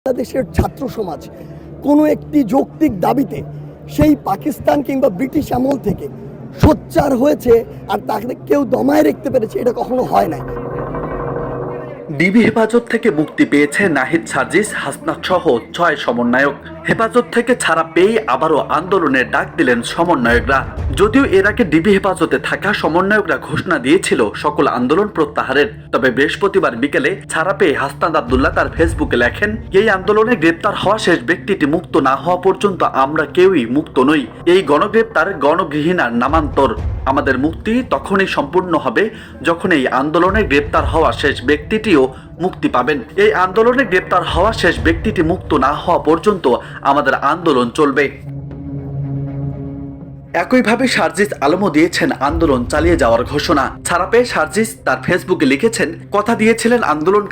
বাংলাদেশের ছাত্র সমাজ কোনো একটি যৌক্তিক দাবিতে সেই পাকিস্তান কিংবা ব্রিটিশ আমল থেকে সোচ্চার হয়েছে আর তাকে কেউ দমায় রাখতে পেরেছে, এটা কখনো হয় নাই। ডিবি হেফাজত থেকে মুক্তি পেয়েছে নাহিদ সার্জিস, হাসনাত সহ ৬ সমন্বয়ক। হেফাজত থেকে ছাড়া পেয়ে আবারও আন্দোলনের ডাক দিলেন সমন্বয়করা। যদিও এর আগে ডিবি হেফাজতে থাকা সমন্বয়করা ঘোষণা দিয়েছিল সকল আন্দোলন প্রত্যাহারের, তবে বৃহস্পতিবার বিকেলে ছাড়া পেয়ে হাসনাত আব্দুল্লাহ তার ফেসবুকে লেখেন, এই আন্দোলনে গ্রেপ্তার হওয়া শেষ ব্যক্তিটি মুক্ত না হওয়া পর্যন্ত আমরা কেউই মুক্ত নই। এই গণগ্রেপ্তার গণগৃহীণার নামান্তর। আমাদের মুক্তি তখনই সম্পূর্ণ হবে যখন এই আন্দোলনে গ্রেপ্তার হওয়া শেষ ব্যক্তিটিও মুক্তি পাবেন। এই আন্দোলনে গ্রেপ্তার হওয়া শেষ ব্যক্তিটি মুক্ত না হওয়া পর্যন্ত আমাদের আন্দোলন চলবে। একইভাবে সার্জিস আলমও দিয়েছেন আন্দোলন চালিয়ে যাওয়ার ঘোষণা। ছাড়া পেয়ে সার্জিস তার ফেসবুকে লিখেছেন, কথা দিয়েছিলেন আন্দোলনকারী